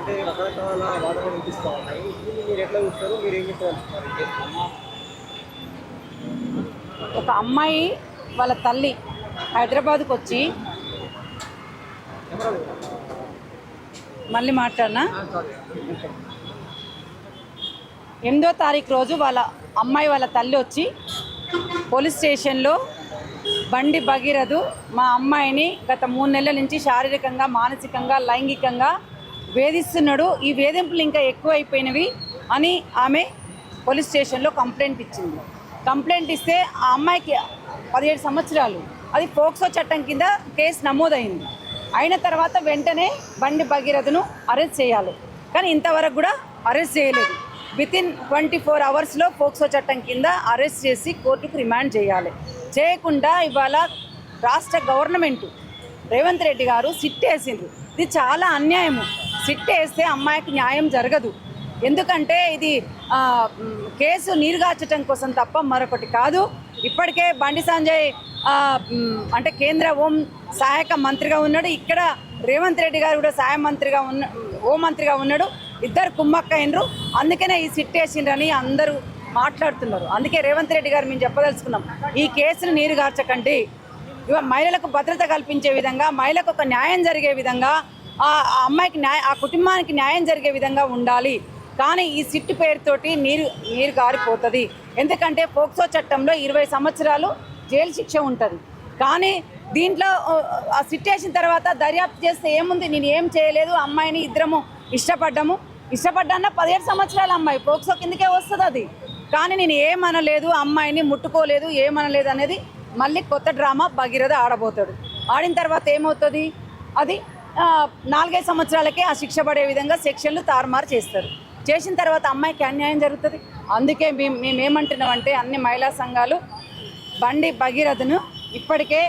అంటే రకరకాల వాదనలు వినిపిస్తూ ఉన్నాయి. దీన్ని మీరు ఎట్లా చూస్తారు? మీరు ఏం చెప్పదలుచుకున్నారు? ఒక అమ్మాయి వాళ్ళ తల్లి హైదరాబాద్కి వచ్చి మళ్ళీ మాట్లాడినా 8వ తారీఖు రోజు వాళ్ళ అమ్మాయి వాళ్ళ తల్లి వచ్చి పోలీస్ స్టేషన్లో బండి భగీరథు మా అమ్మాయిని గత 3 నెలల నుంచి శారీరకంగా మానసికంగా లైంగికంగా వేధిస్తున్నాడు, ఈ వేధింపులు ఇంకా ఎక్కువైపోయినవి అని ఆమె పోలీస్ స్టేషన్లో కంప్లైంట్ ఇచ్చింది. కంప్లైంట్ ఇస్తే ఆ అమ్మాయికి 17 సంవత్సరాలు, అది పోక్సో చట్టం కింద కేసు నమోదైంది. అయిన తర్వాత వెంటనే బండి భగీరథను అరెస్ట్ చేయాలి, కానీ ఇంతవరకు కూడా అరెస్ట్ చేయలేదు. వితిన్ 24 అవర్స్లో పోక్సో చట్టం కింద అరెస్ట్ చేసి కోర్టుకు రిమాండ్ చేయాలి. చేయకుండా ఇవాళ రాష్ట్ర గవర్నమెంటు రేవంత్ రెడ్డి గారు సిట్ వేసిండ్రు. ఇది చాలా అన్యాయము. సిట్ వేస్తే అమ్మాయికి న్యాయం జరగదు. ఎందుకంటే ఇది కేసు నీరుగార్చడం కోసం తప్ప మరొకటి కాదు. ఇప్పటికే బండి సంజయ్ అంటే కేంద్ర హోం సహాయక మంత్రిగా ఉన్నాడు, ఇక్కడ రేవంత్ రెడ్డి గారు కూడా సహాయ మంత్రిగా హోం మంత్రిగా ఉన్నాడు. ఇద్దరు కుమ్మక్కైనరు, అందుకనే ఈ సిట్ వేసిండ్రని అందరూ మాట్లాడుతున్నారు. అందుకే రేవంత్ రెడ్డి గారు మేము చెప్పదలుచుకున్నాం, ఈ కేసును నీరుగార్చకండి. ఇవాళ మహిళలకు భద్రత కల్పించే విధంగా, మహిళకు ఒక న్యాయం జరిగే విధంగా, ఆ అమ్మాయికి ఆ కుటుంబానికి న్యాయం జరిగే విధంగా ఉండాలి. కానీ ఈ సిట్టు పేరుతోటి నీరు గారిపోతుంది. ఎందుకంటే పోక్సో చట్టంలో 20 సంవత్సరాలు జైలు శిక్ష ఉంటుంది. కానీ దీంట్లో ఆ సిట్ వేసిన తర్వాత దర్యాప్తు చేస్తే ఏముంది, నేను ఏం చేయలేదు, అమ్మాయిని ఇద్దరము ఇష్టపడ్డాన్న 17 సంవత్సరాల అమ్మాయి పోక్సో కిందకే వస్తుంది అది. కానీ నేను ఏమనలేదు, అమ్మాయిని ముట్టుకోలేదు, ఏమనలేదు అనేది మళ్ళీ కొత్త డ్రామా భగీరథ ఆడబోతాడు. ఆడిన తర్వాత ఏమవుతుంది, అది 4-5 సంవత్సరాలకే ఆ శిక్ష పడే విధంగా సెక్షన్లు తారుమారు చేస్తారు. చేసిన తర్వాత అమ్మాయికి అన్యాయం జరుగుతుంది. అందుకే మేమేమంటున్నామంటే అన్ని మహిళా సంఘాలు బండి భగీరథను ఇప్పటికే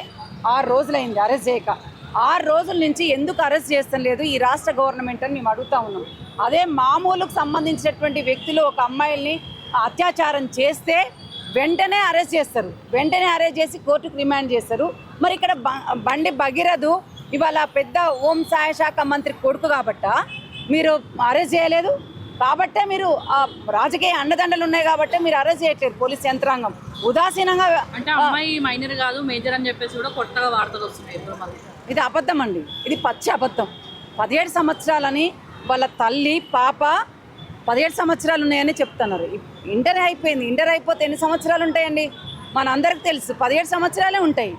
6 రోజులైంది అరెస్ట్ చేయక. 6 రోజుల నుంచి ఎందుకు అరెస్ట్ చేస్తాం లేదు ఈ రాష్ట్ర గవర్నమెంట్ అని మేము అడుగుతా ఉన్నాం. అదే మామూలుకు సంబంధించినటువంటి వ్యక్తులు ఒక అమ్మాయిల్ని అత్యాచారం చేస్తే వెంటనే అరెస్ట్ చేస్తారు, వెంటనే అరెస్ట్ చేసి కోర్టుకు రిమాండ్ చేస్తారు. మరి ఇక్కడ బండి భగీరథు ఇవాళ పెద్ద హోం సహాయ శాఖ మంత్రి కొడుకు కాబట్ట మీరు అరెస్ట్ చేయలేదు, కాబట్టే మీరు రాజకీయ అండదండలు ఉన్నాయి కాబట్టి మీరు అరెస్ట్ చేయట్లేదు. పోలీస్ యంత్రాంగం ఉదాసీనంగా, అంటే అమ్మాయి మైనర్ కాదు మేజర్ అని చెప్పేసి కూడా కొత్తగా వార్తలు వస్తున్నాయి. ఇది అబద్ధం అండి, ఇది పచ్చి అబద్ధం. 17 సంవత్సరాలని వాళ్ళ తల్లి పాప 17 సంవత్సరాలు ఉన్నాయని చెప్తున్నారు. ఇంటర్ అయిపోయింది, ఇంటర్ అయిపోతే ఎన్ని సంవత్సరాలు ఉంటాయండి మనందరికి తెలుసు, 17 సంవత్సరాలే ఉంటాయి.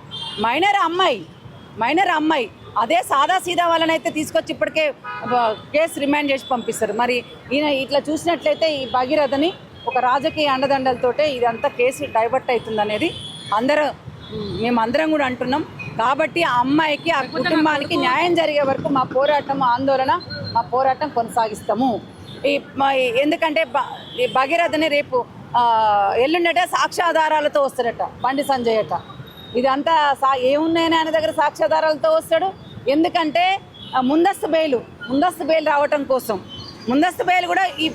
మైనర్ అమ్మాయి అదే సాదా సీదా వాళ్ళనైతే తీసుకొచ్చి ఇప్పటికే కేసు రిమాండ్ చేసి పంపిస్తారు. మరి ఈయన ఇట్లా చూసినట్లయితే ఈ భగీరథని ఒక రాజకీయ అండదండలతోటే ఇదంతా కేసు డైవర్ట్ అవుతుంది అనేది మేమందరం కూడా అంటున్నాం. కాబట్టి ఆ అమ్మాయికి ఆ కుటుంబానికి న్యాయం జరిగే వరకు మా పోరాటం కొనసాగిస్తాము. ఎందుకంటే ఈ భగీరథని రేపు ఎల్లుండట సాక్ష్యాధారాలతో వస్తాడట బండి సంజయ్ అట. ఇదంతా ఏమున్నాయని ఆయన దగ్గర సాక్ష్యాధారాలతో వస్తాడు. ఎందుకంటే ముందస్తు బెయిల్ రావటం కోసం, ముందస్తు బెయిల్ కూడా ఈ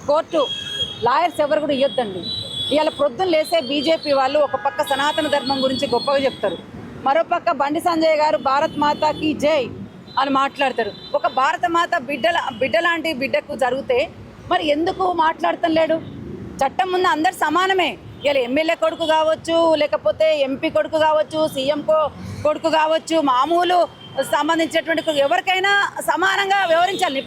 కోర్టు లాయర్స్ ఎవరు కూడా ఇవ్వద్దండి. ఇవాళ ప్రొద్దున లేసే బీజేపీ వాళ్ళు ఒక పక్క సనాతన ధర్మం గురించి గొప్పగా చెప్తారు, మరోపక్క బండి సంజయ్ గారు భారత్ మాతాకి జై అని మాట్లాడతారు. ఒక భారత మాత బిడ్డ లాంటి బిడ్డకు జరిగితే మరి ఎందుకు మాట్లాడటం లేడు? చట్టం ముందు అందరు సమానమే. ఇలా ఎమ్మెల్యే కొడుకు కావచ్చు, లేకపోతే ఎంపీ కొడుకు కావచ్చు, సీఎం కొడుకు కావచ్చు, మామూలు సంబంధించినటువంటి ఎవరికైనా సమానంగా వ్యవహరించాలి.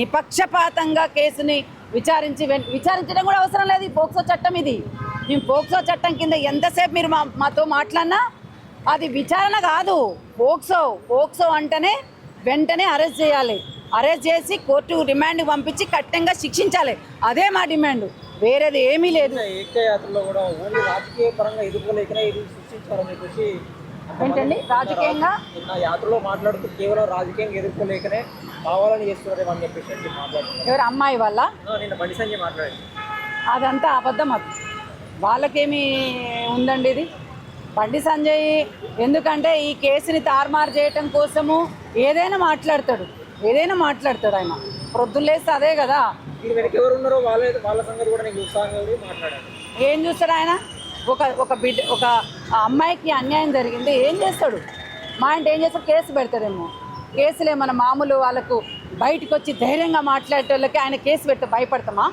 నిపక్షపాతంగా కేసుని విచారించడం కూడా అవసరం లేదు. ఈ పోక్సో చట్టం ఇది. మేము పోక్సో చట్టం కింద ఎంతసేపు మీరు మాతో మాట్లాడినా అది విచారణ కాదు. పోక్సో అంటేనే వెంటనే అరెస్ట్ చేయాలి, అరెస్ట్ చేసి కోర్టు రిమాండ్ పంపించి కఠినంగా శిక్షించాలి. అదే మా డిమాండ్, వేరేది ఏమీ లేదు. ఏంటండి రాజకీయంగా యాత్రలో మాట్లాడుతూ కేవలం రాజకీయంగా ఎదుర్కోలేకనే కావాలని చేస్తున్నారు అని చెప్పేసి మాట్లాడుతున్నారు. ఎవరు అమ్మాయి వల్ల నిన్న బండి సంజయ్ మాట్లాడారు, అదంతా అబద్ధం. అది వాళ్ళకేమీ ఉందండి. ఇది బండి సంజయ్ ఎందుకంటే ఈ కేసుని తారుమారు చేయటం కోసము ఏదైనా మాట్లాడతాడు ఆయన. ప్రొద్దులేస్తే అదే కదా. ఎవరు ఉన్నారో వాళ్ళ సంగతి కూడా నేను చూస్తాను మాట్లాడాను. ఏం చూస్తాడు ఆయన? ఒక అమ్మాయికి అన్యాయం జరిగింది, ఏం చేస్తాడు? మా అంటే ఏం చేస్తాడు? కేసు పెడతాడేమో. కేసులు ఏమన్నా మామూలు వాళ్ళకు బయటకు వచ్చి ధైర్యంగా మాట్లాడేటోళ్ళకి ఆయన కేసు పెడితే భయపడతామా?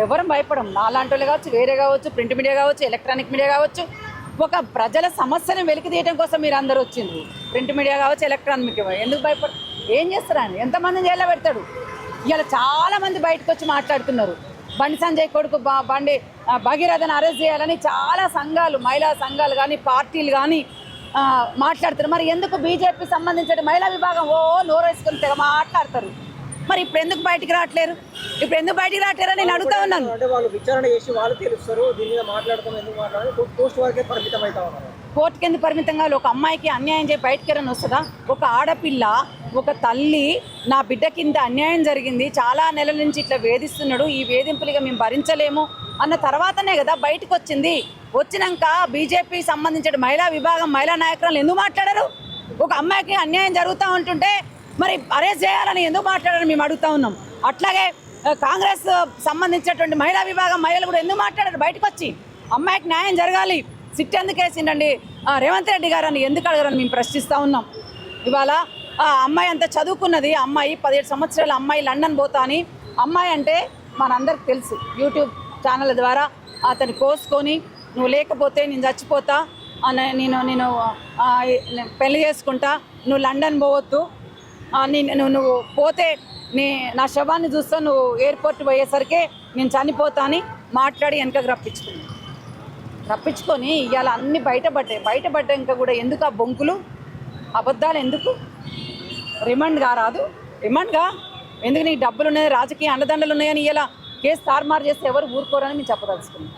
ఎవరం భయపడం. నాలాంటి వాళ్ళు కావచ్చు, వేరే కావచ్చు, ప్రింట్ మీడియా కావచ్చు, ఎలక్ట్రానిక్ మీడియా కావచ్చు. ఒక ప్రజల సమస్యను వెలికి తీయడం కోసం మీరు అందరూ వచ్చిండ్రు. ప్రింట్ మీడియా కావచ్చు, ఎలక్ట్రానిక్ మీడియా. ఎందుకు భయపడ? ఏం చేస్తారు ఆయన? ఎంతమందిని జైల్లో పెడతాడు? ఇవాళ చాలామంది బయటకు వచ్చి మాట్లాడుతున్నారు. బండి సంజయ్ కొడుకు బండి భగీరథను అరెస్ట్ చేయాలని చాలా సంఘాలు, మహిళా సంఘాలు కానీ పార్టీలు కానీ మాట్లాడుతారు. మరి ఎందుకు బీజేపీ సంబంధించిన మహిళా విభాగం నోరు వేసుకుని తెగ మాట్లాడతారు? మరి ఇప్పుడు ఎందుకు బయటికి రావట్లేరు? నేను అడుగుతా ఉన్నాను. అంటే వాళ్ళు విచారణ చేసి వాళ్ళు తెలుస్తారు, దీని మీద మాట్లాడతాం, ఎందుకు మాట్లాడాలి, పోస్ట్ వరకే పరిమితం అవుతా ఉన్నారు. కోర్టుకి ఎందుకు పరిమితంగా? ఒక అమ్మాయికి అన్యాయం చేసి బయటకి ఏమైనా వస్తుందా? ఒక ఆడపిల్ల, ఒక తల్లి, నా బిడ్డ కింద అన్యాయం జరిగింది, చాలా నెలల నుంచి ఇట్లా వేధిస్తున్నాడు, ఈ వేధింపులుగా మేము భరించలేము అన్న తర్వాతనే కదా బయటకు వచ్చింది. వచ్చినాక బీజేపీ సంబంధించిన మహిళా విభాగం, మహిళా నాయకురాలు ఎందుకు మాట్లాడారు? ఒక అమ్మాయికి అన్యాయం జరుగుతూ ఉంటుంటే మరి అరెస్ట్ చేయాలని ఎందుకు మాట్లాడారు మేము అడుగుతా ఉన్నాం. అట్లాగే కాంగ్రెస్ సంబంధించినటువంటి మహిళా విభాగం మహిళలు కూడా ఎందుకు మాట్లాడారు? బయటకు వచ్చి అమ్మాయికి న్యాయం జరగాలి, సిట్ ఎందుకు వేసిండండి రేవంత్ రెడ్డి గారు అని ఎందుకు అడగరని మేము ప్రశ్నిస్తూ ఉన్నాం. ఇవాళ ఆ అమ్మాయి అంతా చదువుకున్నది, అమ్మాయి 17 సంవత్సరాల అమ్మాయి లండన్ పోతా అని. అమ్మాయి అంటే మనందరికి తెలుసు, యూట్యూబ్ ఛానల్ ద్వారా అతన్ని కోసుకొని నువ్వు లేకపోతే నేను చచ్చిపోతా, నేను పెళ్లి చేసుకుంటా, నువ్వు లండన్ పోవద్దు, నువ్వు పోతే నా శవాన్ని చూస్తా, నువ్వు ఎయిర్పోర్ట్ పోయేసరికి నేను చనిపోతా అని మాట్లాడి వెనకకు రప్పించుకొని ఇవాళ అన్నీ బయటపడ్డాక కూడా ఎందుకు ఆ బొంకులు, అబద్ధాలు ఎందుకు? రిమాండ్గా రాదు? రిమాండ్గా ఎందుకు? నీకు డబ్బులు ఉన్నాయి, రాజకీయ అండదండలు ఉన్నాయని ఇలా కేసు తారుమారు చేస్తే ఎవరు ఊరుకోరని మేము చెప్పదలుచుకున్నాం.